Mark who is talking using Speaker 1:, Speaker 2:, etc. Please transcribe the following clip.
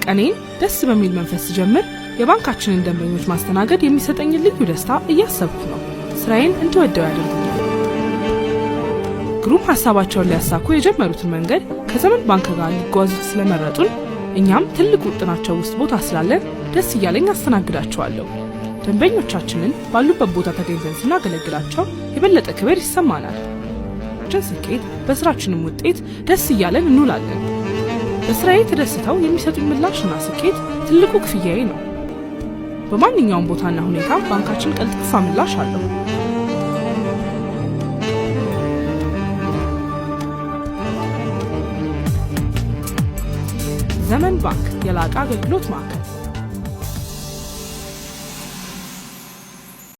Speaker 1: ቀኔን ደስ በሚል መንፈስ ጀምር የባንካችንን ደንበኞች ማስተናገድ የሚሰጠኝ ልዩ ደስታ እያሰብኩ ነው። ስራዬን እንድወደው ያደርጉኛል። ግሩፕ ሐሳባቸውን ሊያሳኩ የጀመሩትን መንገድ ከዘመን ባንክ ጋር ሊጓዙት ስለመረጡን እኛም ትልቅ ውጥናቸው ውስጥ ቦታ ስላለን ደስ እያለኝ አስተናግዳቸዋለሁ። ደንበኞቻችንን ባሉበት ቦታ ተገኝተን ስናገለግላቸው የበለጠ ክብር ይሰማናል። ስኬት በስራችንም ውጤት ደስ እያለን እንውላለን። በስራዬ ተደስተው የሚሰጡኝ ምላሽና ስኬት ትልቁ ክፍያዬ ነው። በማንኛውም ቦታና ሁኔታ ባንካችን ቀልጣፋ ምላሽ አለው። ዘመን ባንክ የላቀ አገልግሎት ማዕከል